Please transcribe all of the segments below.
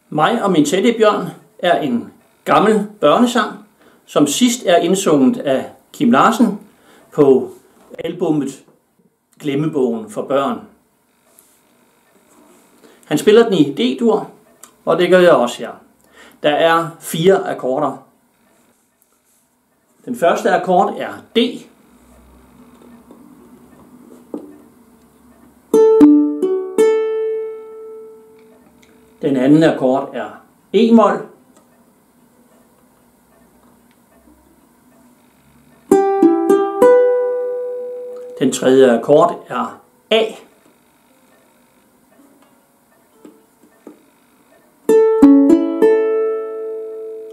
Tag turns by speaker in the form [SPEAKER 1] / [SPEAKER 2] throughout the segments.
[SPEAKER 1] Mig og min teddybjørn er en gammel børnesang, som sidst er indsunget af Larsen på albummet Glemmebogen for Børn. Han spiller den i D-dur, og det gør jeg også her. Der er 4 akkorder. Den første akkord er D. Den anden akkord er E-mol. Den tredje akkord er A.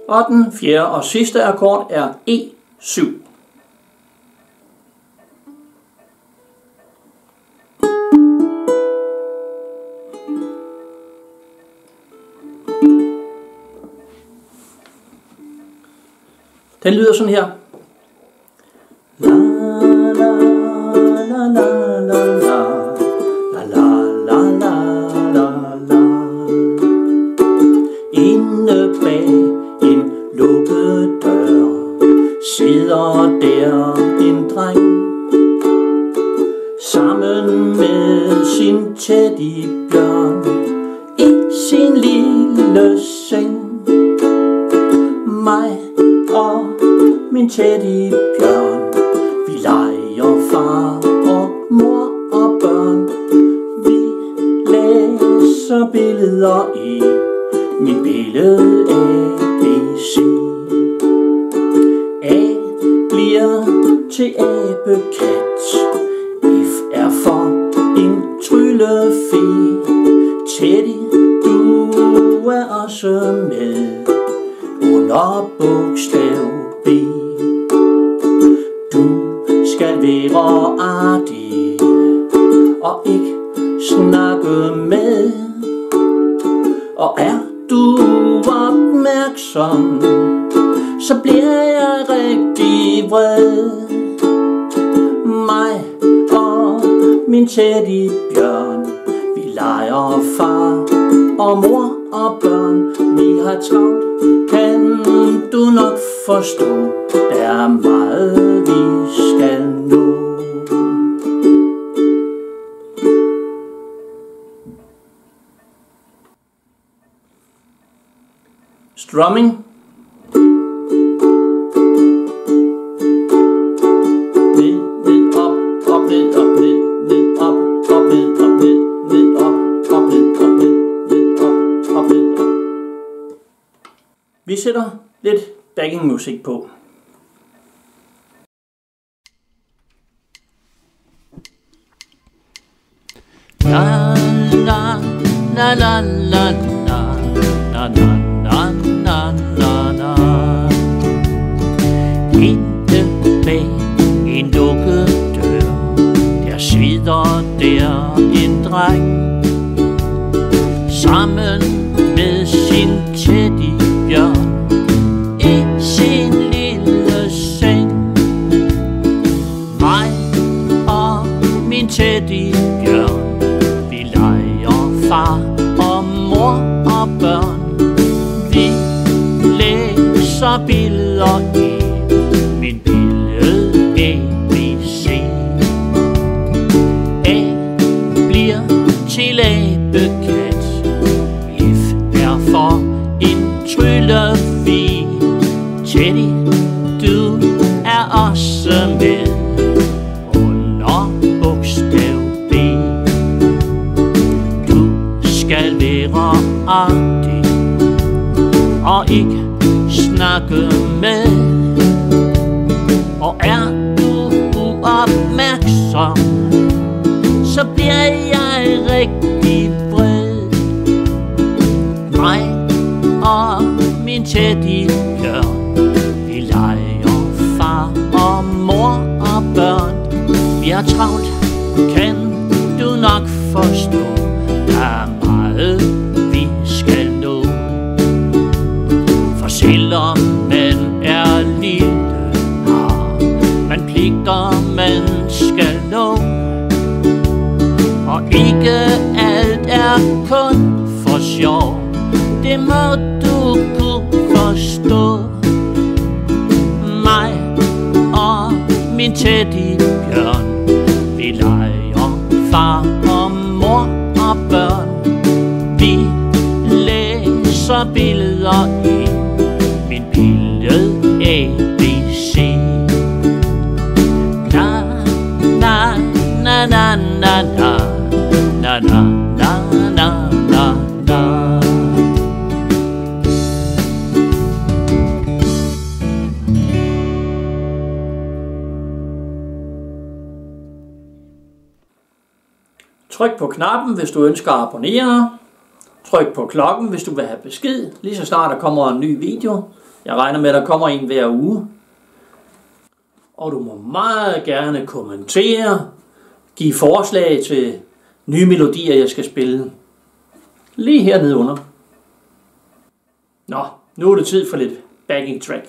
[SPEAKER 1] Og den fjerde og sidste akkord er E7. Den lyder sådan her. La la la la la la la la la la la. Inde bag en lukket dør sidder der en dreng, sammen med sin teddybjørn i sin lille seng. Mig og min teddybjørn, vi leger far og mor og børn. Vi læser billeder i mit billede ABC. A bliver til abekat, F er for en tryllefe. Teddy, du er også med under bogstav B. Du skal være artig og ikke snakke med. Og er du opmærksom, så bliver jeg rigtig vred. Mig og min teddybjørn, vi leger far og mor og børn. Vi har travlt, kan du nok forstå. Der er meget vi skal nå. Strumming. Ned, ned, op, op, ned, op, ned, ned, op, op, ned, op, ned, ned, op, op, ned, op, ned, ned, op, op, ned, op. Vi sætter lidt backing musik på.
[SPEAKER 2] La la la la la la la la la la la. Inde bag en lukket dør, der sidder der en dreng, sammen med sin teddybjørn i sin lille seng. Mig og min teddybjørn, vi leger far og mor og børn. Vi læser billeder i min billede ABC. A bliver til abekat, F er for en tryllefe. Teddy, du er også med under bogstav B. Du skal være artig og ikke snakke med. Og er du uopmærksom, så bliver jeg rigtig vred. Mig og min teddybjørn, vi leger far og mor og børn. Vi har travlt, kan du nok forstå. Der er meget vi skal nå. For selvom man er lille, har man pligter man skal nå. Og ikke alt er kun for sjov. det må du kunne forstå. Mig og min teddybjørn, vi leger far og mor og børn. Vi læser billeder i min billede ABC. Na na na na na na na na na na na na.
[SPEAKER 1] Tryk på knappen, hvis du ønsker at abonnere. Tryk på klokken, hvis du vil have besked, lige så snart der kommer en ny video. Jeg regner med, at der kommer en hver uge. Og du må meget gerne kommentere, give forslag til nye melodier, jeg skal spille. Lige hernede under. Nå, nu er det tid for lidt backing track.